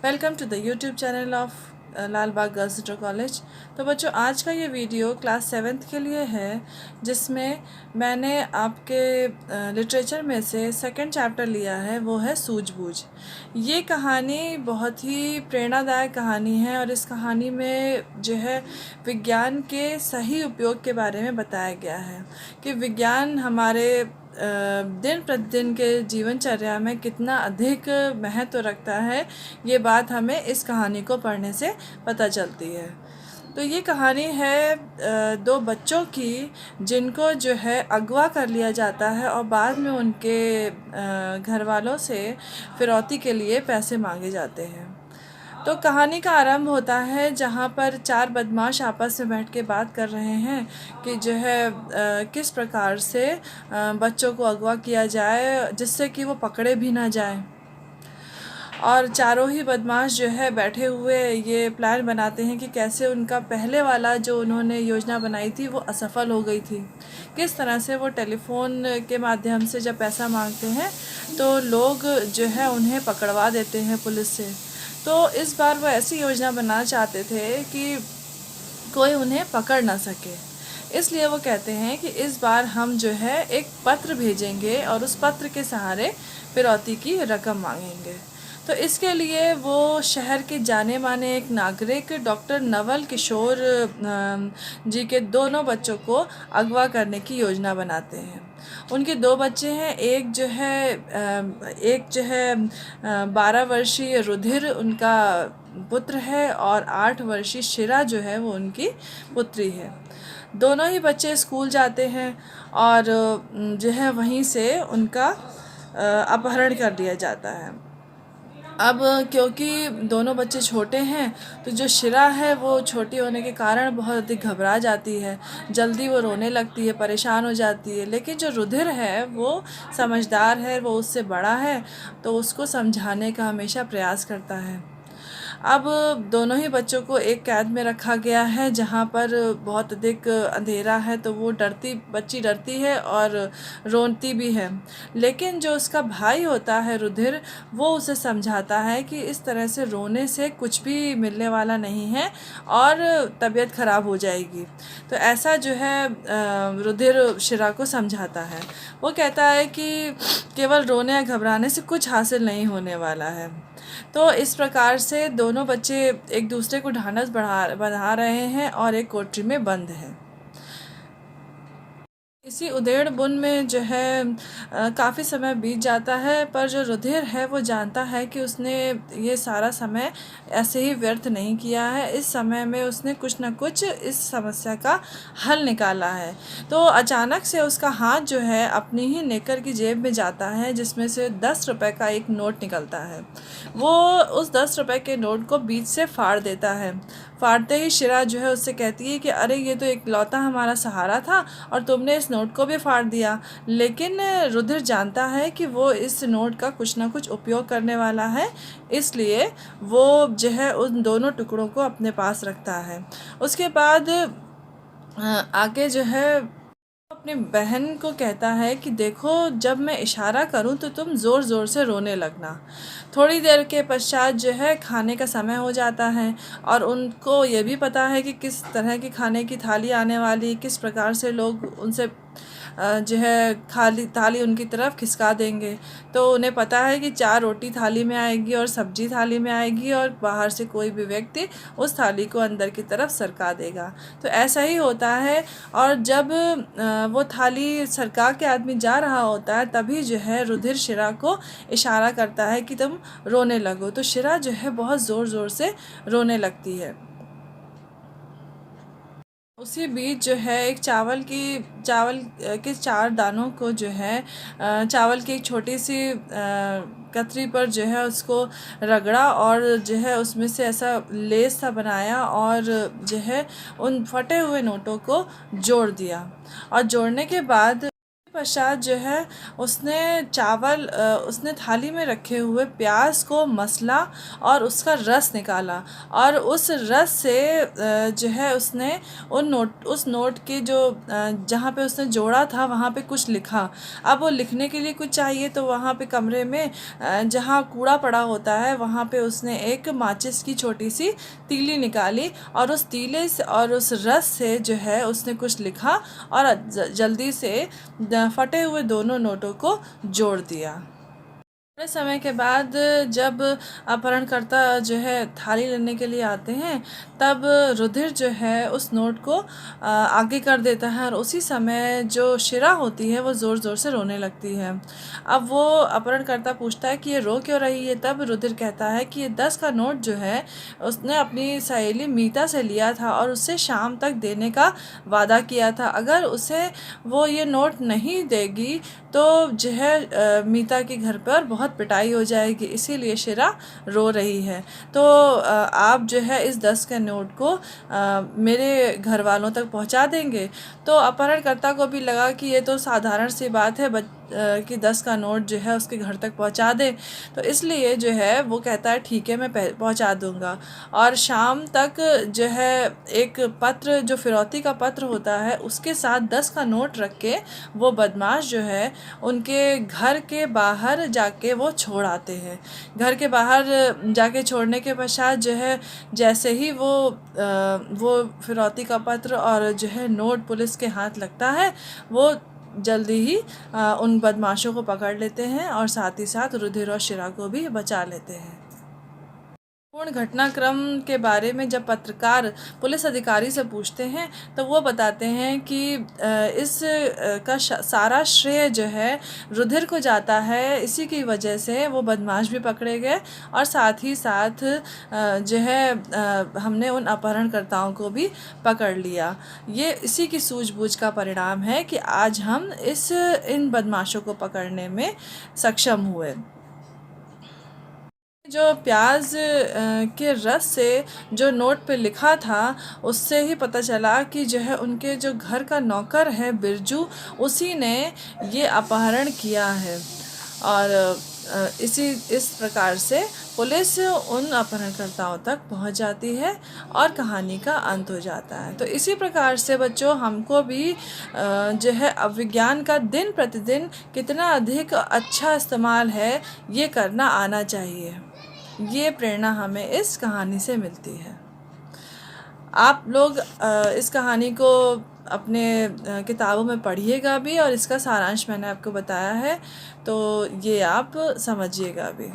Welcome to the YouTube channel of Lal Bagh girls inter college. तो बच्चों, आज का ये वीडियो क्लास 7th के लिए है, जिसमें मैंने आपके लिटरेचर में से सेकंड चैप्टर लिया है, वो है सूझबूझ। ये कहानी बहुत ही प्रेरणादायक कहानी है और इस कहानी में जो है विज्ञान के सही उपयोग के बारे में बताया गया है कि विज्ञान हमारे दिन प्रतिदिन के जीवनचर्या में कितना अधिक महत्व रखता है। ये बात हमें इस कहानी को पढ़ने से पता चलती है। तो ये कहानी है दो बच्चों की, जिनको जो है अगवा कर लिया जाता है और बाद में उनके घर वालों से फिरौती के लिए पैसे मांगे जाते हैं। तो कहानी का आरंभ होता है जहाँ पर चार बदमाश आपस में बैठ के बात कर रहे हैं कि जो है किस प्रकार से बच्चों को अगवा किया जाए जिससे कि वो पकड़े भी ना जाए। और चारों ही बदमाश जो है बैठे हुए ये प्लान बनाते हैं कि कैसे उनका पहले वाला जो उन्होंने योजना बनाई थी वो असफल हो गई थी। किस तरह से वो टेलीफोन के माध्यम से जब पैसा मांगते हैं तो लोग जो है उन्हें पकड़वा देते हैं पुलिस से। तो इस बार वो ऐसी योजना बनाना चाहते थे कि कोई उन्हें पकड़ ना सके। इसलिए वो कहते हैं कि इस बार हम जो है एक पत्र भेजेंगे और उस पत्र के सहारे फिरौती की रकम मांगेंगे। तो इसके लिए वो शहर के जाने माने एक नागरिक डॉक्टर नवल किशोर जी के दोनों बच्चों को अगवा करने की योजना बनाते हैं। उनके दो बच्चे हैं, एक जो है 12 वर्षीय रुधिर उनका पुत्र है और 8 वर्षीय शिरा जो है वो उनकी पुत्री है। दोनों ही बच्चे स्कूल जाते हैं और जो है वहीं से उनका अपहरण कर लिया जाता है। अब क्योंकि दोनों बच्चे छोटे हैं तो जो शिरा है वो छोटी होने के कारण बहुत अधिक घबरा जाती है, जल्दी वो रोने लगती है, परेशान हो जाती है। लेकिन जो रुधिर है वो समझदार है, वो उससे बड़ा है, तो उसको समझाने का हमेशा प्रयास करता है। अब दोनों ही बच्चों को एक कैद में रखा गया है जहाँ पर बहुत अधिक अंधेरा है, तो वो बच्ची डरती है और रोती भी है। लेकिन जो उसका भाई होता है रुधिर, वो उसे समझाता है कि इस तरह से रोने से कुछ भी मिलने वाला नहीं है और तबीयत खराब हो जाएगी। तो ऐसा जो है रुधिर शिरा को समझाता है। वो कहता है कि केवल रोने या घबराने से कुछ हासिल नहीं होने वाला है। तो इस प्रकार से दोनों बच्चे एक दूसरे को ढांढस बंधा रहे हैं और एक कोठरी में बंद हैं। इसी उधेड़ बुन में जो है काफ़ी समय बीत जाता है, पर जो रुधिर है वो जानता है कि उसने ये सारा समय ऐसे ही व्यर्थ नहीं किया है। इस समय में उसने कुछ न कुछ इस समस्या का हल निकाला है। तो अचानक से उसका हाथ जो है अपनी ही नेकर की जेब में जाता है, जिसमें से 10 रुपये का एक नोट निकलता है। वो उस 10 रुपये के नोट को बीच से फाड़ देता है। फाड़ते ही शिरा जो है उससे कहती है कि अरे, ये तो इकलौता हमारा सहारा था और तुमने इस नोट को भी फाड़ दिया। लेकिन रुधिर जानता है कि वो इस नोट का कुछ ना कुछ उपयोग करने वाला है, इसलिए वो जो है उन दोनों टुकड़ों को अपने पास रखता है। उसके बाद आगे जो है अपनी बहन को कहता है कि देखो, जब मैं इशारा करूं तो तुम ज़ोर ज़ोर से रोने लगना। थोड़ी देर के पश्चात जो है खाने का समय हो जाता है और उनको ये भी पता है कि किस तरह की खाने की थाली आने वाली, किस प्रकार से लोग उनसे जो है खाली थाली उनकी तरफ खिसका देंगे। तो उन्हें पता है कि 4 रोटी थाली में आएगी और सब्जी थाली में आएगी और बाहर से कोई भी व्यक्ति उस थाली को अंदर की तरफ सरका देगा। तो ऐसा ही होता है और जब वो थाली सरका के आदमी जा रहा होता है, तभी जो है रुधिर शिरा को इशारा करता है कि तुम रोने लगो। तो शिरा जो है बहुत ज़ोर ज़ोर से रोने लगती है। उसी बीच जो है एक चावल के 4 दानों को जो है चावल की एक छोटी सी कतरी पर जो है उसको रगड़ा और जो है उसमें से ऐसा लेस सा बनाया और जो है उन फटे हुए नोटों को जोड़ दिया। और जोड़ने के बाद पश्चात जो है उसने उसने थाली में रखे हुए प्याज को मसला और उसका रस निकाला, और उस रस से जो है उसने उस नोट के जो जहाँ पे उसने जोड़ा था वहाँ पे कुछ लिखा। अब वो लिखने के लिए कुछ चाहिए, तो वहाँ पे कमरे में जहाँ कूड़ा पड़ा होता है वहाँ पे उसने एक माचिस की छोटी सी तीली निकाली, और उस तीले से और उस रस से जो है उसने कुछ लिखा और जल्दी से फटे हुए दोनों नोटों को जोड़ दिया। थोड़े समय के बाद जब अपहरणकर्ता जो है थाली लेने के लिए आते हैं, तब रुधिर जो है उस नोट को आगे कर देता है, और उसी समय जो शिरा होती है वो ज़ोर ज़ोर से रोने लगती है। अब वो अपहरणकर्ता पूछता है कि ये रो क्यों रही है। तब रुधिर कहता है कि ये 10 का नोट जो है उसने अपनी सहेली मीता से लिया था और उससे शाम तक देने का वादा किया था। अगर उसे वो ये नोट नहीं देगी तो जो है मीता के घर पर बहुत पिटाई हो जाएगी, इसीलिए शिरा रो रही है। तो आप जो है इस 10 के नोट को मेरे घर वालों तक पहुंचा देंगे। तो अपहरणकर्ता को भी लगा कि ये तो साधारण सी बात है कि 10 का नोट जो है उसके घर तक पहुंचा दे, तो इसलिए जो है वो कहता है ठीक है मैं पहुंचा दूंगा। और शाम तक जो है एक पत्र, जो फिरौती का पत्र होता है, उसके साथ 10 का नोट रख के वो बदमाश जो है उनके घर के बाहर जाके वो छोड़ आते हैं। घर के बाहर जाके छोड़ने के पश्चात जो है जैसे ही वो फिरौती का पत्र और जो है नोट पुलिस के हाथ लगता है, वो जल्दी ही उन बदमाशों को पकड़ लेते हैं और साथ ही साथ रुधिर और शिरा को भी बचा लेते हैं। पूर्ण घटनाक्रम के बारे में जब पत्रकार पुलिस अधिकारी से पूछते हैं तो वो बताते हैं कि इस का सारा श्रेय जो है रुधिर को जाता है। इसी की वजह से वो बदमाश भी पकड़े गए, और साथ ही साथ जो है हमने उन अपहरणकर्ताओं को भी पकड़ लिया। ये इसी की सूझबूझ का परिणाम है कि आज हम इन बदमाशों को पकड़ने में सक्षम हुए। जो प्याज के रस से जो नोट पे लिखा था, उससे ही पता चला कि जो है उनके जो घर का नौकर है बिरजू, उसी ने ये अपहरण किया है। और इस प्रकार से पुलिस उन अपहरणकर्ताओं तक पहुंच जाती है और कहानी का अंत हो जाता है। तो इसी प्रकार से बच्चों, हमको भी जो है विज्ञान का दिन प्रतिदिन कितना अधिक अच्छा इस्तेमाल है ये करना आना चाहिए। ये प्रेरणा हमें इस कहानी से मिलती है। आप लोग इस कहानी को अपने किताबों में पढ़िएगा भी, और इसका सारांश मैंने आपको बताया है, तो ये आप समझिएगा भी।